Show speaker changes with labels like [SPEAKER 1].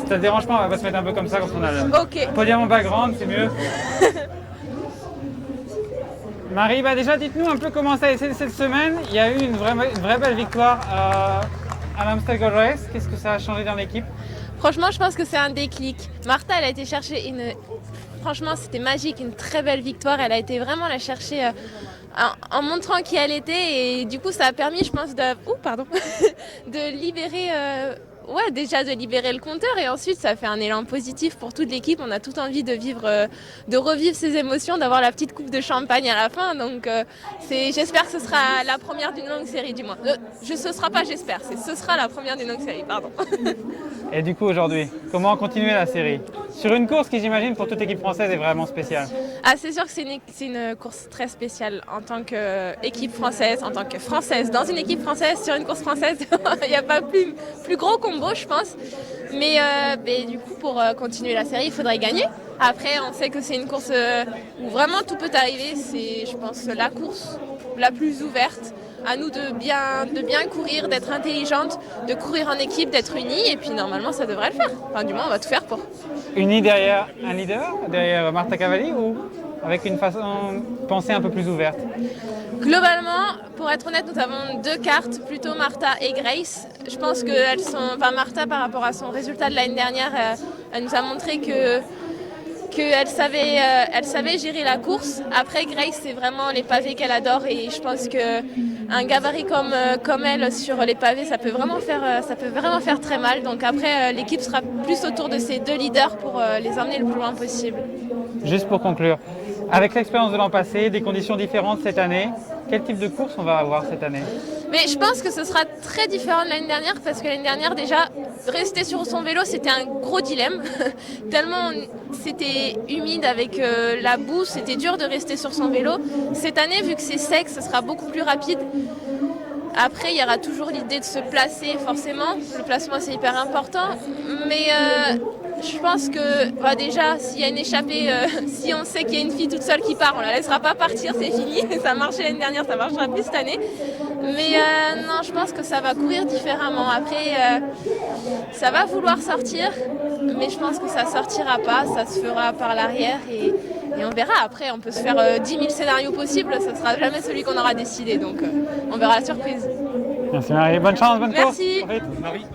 [SPEAKER 1] ça te dérange pas, on va se mettre un peu comme ça quand on a le
[SPEAKER 2] Ok.
[SPEAKER 1] podium en background, c'est mieux. Marie, déjà dites-nous un peu comment ça a été cette semaine. Il y a eu une vraie belle victoire à l'Amstel Gold Race. Qu'est-ce que ça a changé dans l'équipe?
[SPEAKER 2] Franchement, je pense que c'est un déclic. Martha, elle a été chercher Franchement, c'était magique, une très belle victoire. Elle a été vraiment la chercher en montrant qui elle était. Et du coup, ça a permis, je pense, de libérer... déjà de libérer le compteur, et ensuite ça fait un élan positif pour toute l'équipe. On a tout envie de revivre ces émotions, d'avoir la petite coupe de champagne à la fin. Donc j'espère que ce sera la première d'une longue série, du moins. Ce sera la première d'une longue série, pardon.
[SPEAKER 1] Et du coup aujourd'hui, comment continuer la série? Sur une course qui, j'imagine, pour toute équipe française est vraiment spéciale.
[SPEAKER 2] Ah, c'est sûr que c'est une course très spéciale en tant qu'équipe française, en tant que française, dans une équipe française, sur une course française. Il n'y a pas plus gros combo, je pense. Mais du coup, pour continuer la série, il faudrait gagner. Après, on sait que c'est une course où vraiment tout peut arriver. C'est, je pense, la course la plus ouverte. À nous de bien courir, d'être intelligente, de courir en équipe, d'être unis, et puis normalement ça devrait le faire. Enfin, du moins, on va tout faire pour.
[SPEAKER 1] Unis derrière un leader, derrière Marta Cavalli, ou avec une façon de penser un peu plus ouverte?
[SPEAKER 2] Globalement, pour être honnête, nous avons deux cartes, plutôt Marta et Grace. Je pense que Marta, par rapport à son résultat de l'année dernière, elle nous a montré qu'elle savait gérer la course. Après, Grace, c'est vraiment les pavés qu'elle adore, et je pense qu'un gabarit comme elle sur les pavés, ça peut vraiment faire très mal. Donc après, l'équipe sera plus autour de ces deux leaders pour les emmener le plus loin possible.
[SPEAKER 1] Juste pour conclure, avec l'expérience de l'an passé, des conditions différentes cette année, quel type de course on va avoir cette année?
[SPEAKER 2] Mais je pense que ce sera très différent de l'année dernière, parce que l'année dernière, déjà, rester sur son vélo, c'était un gros dilemme. Tellement c'était humide avec la boue, c'était dur de rester sur son vélo. Cette année, vu que c'est sec, ce sera beaucoup plus rapide. Après, il y aura toujours l'idée de se placer, forcément. Le placement, c'est hyper important. Mais je pense que déjà, s'il y a une échappée, si on sait qu'il y a une fille toute seule qui part, on la laissera pas partir, c'est fini. Ça marchait l'année dernière, ça marchera plus cette année. Mais non, je pense que ça va courir différemment. Après, ça va vouloir sortir, mais je pense que ça sortira pas, ça se fera par l'arrière, et on verra. Après, on peut se faire 10 000 scénarios possibles, ce sera jamais celui qu'on aura décidé, donc on verra la surprise.
[SPEAKER 1] Merci Marie, bonne chance, bonne course.
[SPEAKER 2] Merci.
[SPEAKER 1] Marie.